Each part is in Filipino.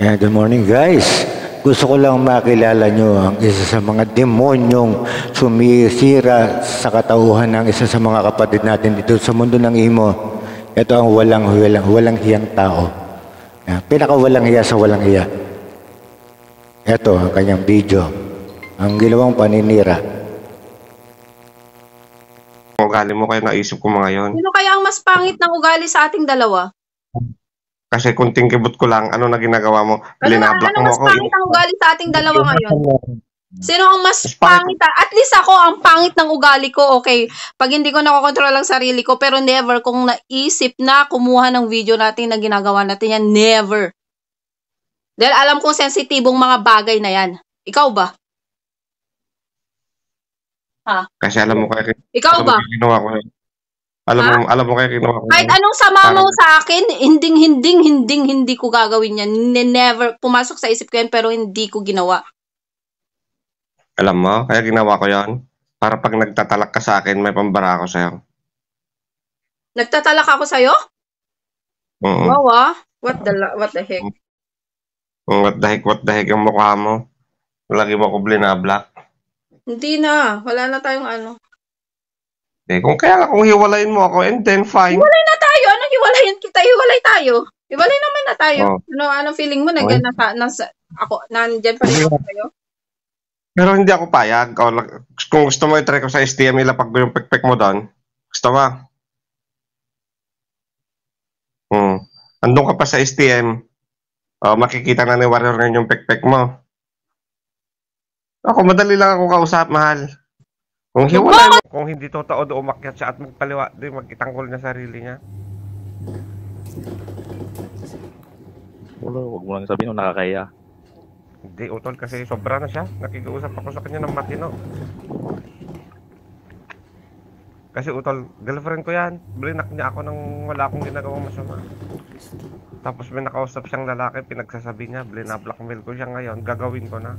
Good morning guys. Gusto ko lang makilala nyo ang isa sa mga demonyong sumisira sa katauhan ng isa sa mga kapatid natin dito sa mundo ng imo. Ito ang walang hiyang tao. Pinakawalang hiya sa walang hiya. Ito ang kanyang video. Ang ginawang paninira. Ugali mo kaya naisip ko mga yon. Sino kaya ang mas pangit ng ugali sa ating dalawa? Kasi kunting kibot ko lang, ano na ginagawa mo? Linablock Ano mo mas ako. pangit ang ugali sa ating dalawa ngayon? Sino ang mas pangit? At least ako ang pangit ng ugali ko, okay. Pag hindi ko nakokontrol ang sarili ko, pero never kung naisip na kumuha ng video natin na ginagawa natin yan, never. Dahil alam kong sensitibong mga bagay na yan. Ikaw ba? Ha? Kasi alam mo kaya Ikaw ba? ginawa ko. Alam mo kaya ginawa ko. Kahit anong sama mo sa akin, hindi ko gagawin yan. Never pumasok sa isip ko yan, pero hindi ko ginawa. Alam mo, kaya ginawa ko yan. Para pag nagtatalak ka sa akin, may pambara ako sa'yo. Nagtatalak ako sa'yo? Wow, What the heck? What the heck yung mukha mo? Lagi mo ko blinablock. Hindi na. Wala na tayong ano. Kung hiwalayin mo ako, and then fine. Hiwalay na tayo. Anong hiwalayin kita? Hiwalay tayo. Hiwalay naman na tayo. Anong feeling mo? Nandiyan pa rin ako sa'yo? Pero hindi ako payag. Kung gusto mo i-try ko sa STM, ilapag ko yung pekpek mo doon. Gusto mo? Andun ka pa sa STM. Makikita na ni Warrior ngayon yung pekpek mo. Ako, madali lang ako kausap, mahal. Kung hiwalay mo, kung hindi totoo do umakyat siya at magpaliwa, magitangkol na sarili niya. Huwag mo lang sabihin kung nakakaya. Hindi, utol, kasi sobra na siya. Nakikiusap ako sa kanya ng matino. Kasi utol, girlfriend ko yan. Blinak niya ako nang wala akong ginagawang masama. Tapos may nakausap siyang lalaki, pinagsasabi niya, blina-blackmail ko siya ngayon, gagawin ko na.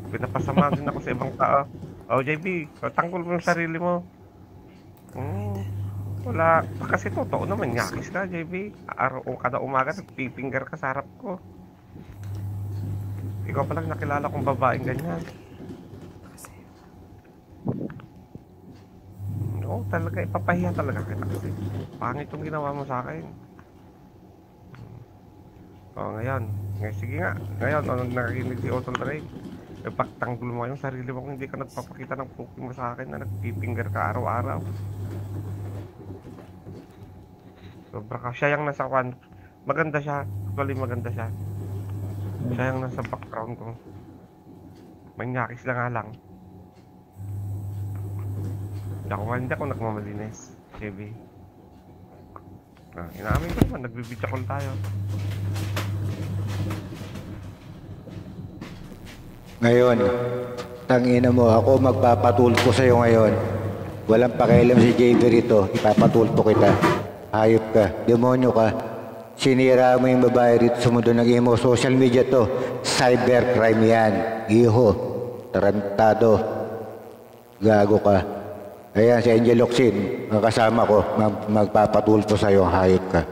Pinapasama din ako sa ibang tao. JB, tangkol mo yung sarili mo. Wala, kasi totoo naman, nyakis ka, JB. Kada umaga, nagpipinggar ka sa harap ko. Ikaw palang nakilala kong babaeng ganyan. Oo, talaga, ipapahiya talaga kita kasi pangit yung ginawa mo sa akin. Ngayon, sige nga, ngayon, nakakinig si Otol Ray. Pagtanggol mo yung sarili mo kung hindi ka nagpapakita ng puki mo sa akin na nagpipinggar ka araw-araw. Sobra ka, siya yung nasa kwan. Maganda siya, actually maganda siya. Siya yung nasa background ko. Manyakis lang nga lang. Hindi ako nagmamalinis, JB. Inaamin ko naman, nagbibidya call tayo. Ngayon, tangina mo, ako magpapatulpo sa'yo ngayon. Walang pakialam si JB rito, ipapatulpo kita. Hayop ka, demonyo ka. Sinira mo yung babae rito sa mundo ng imo. Social media to, cybercrime yan. Iho, tarantado, gago ka. Ayan, si Angel Locsin, ang kasama ko, magpapatulpo sa'yo, hayop ka.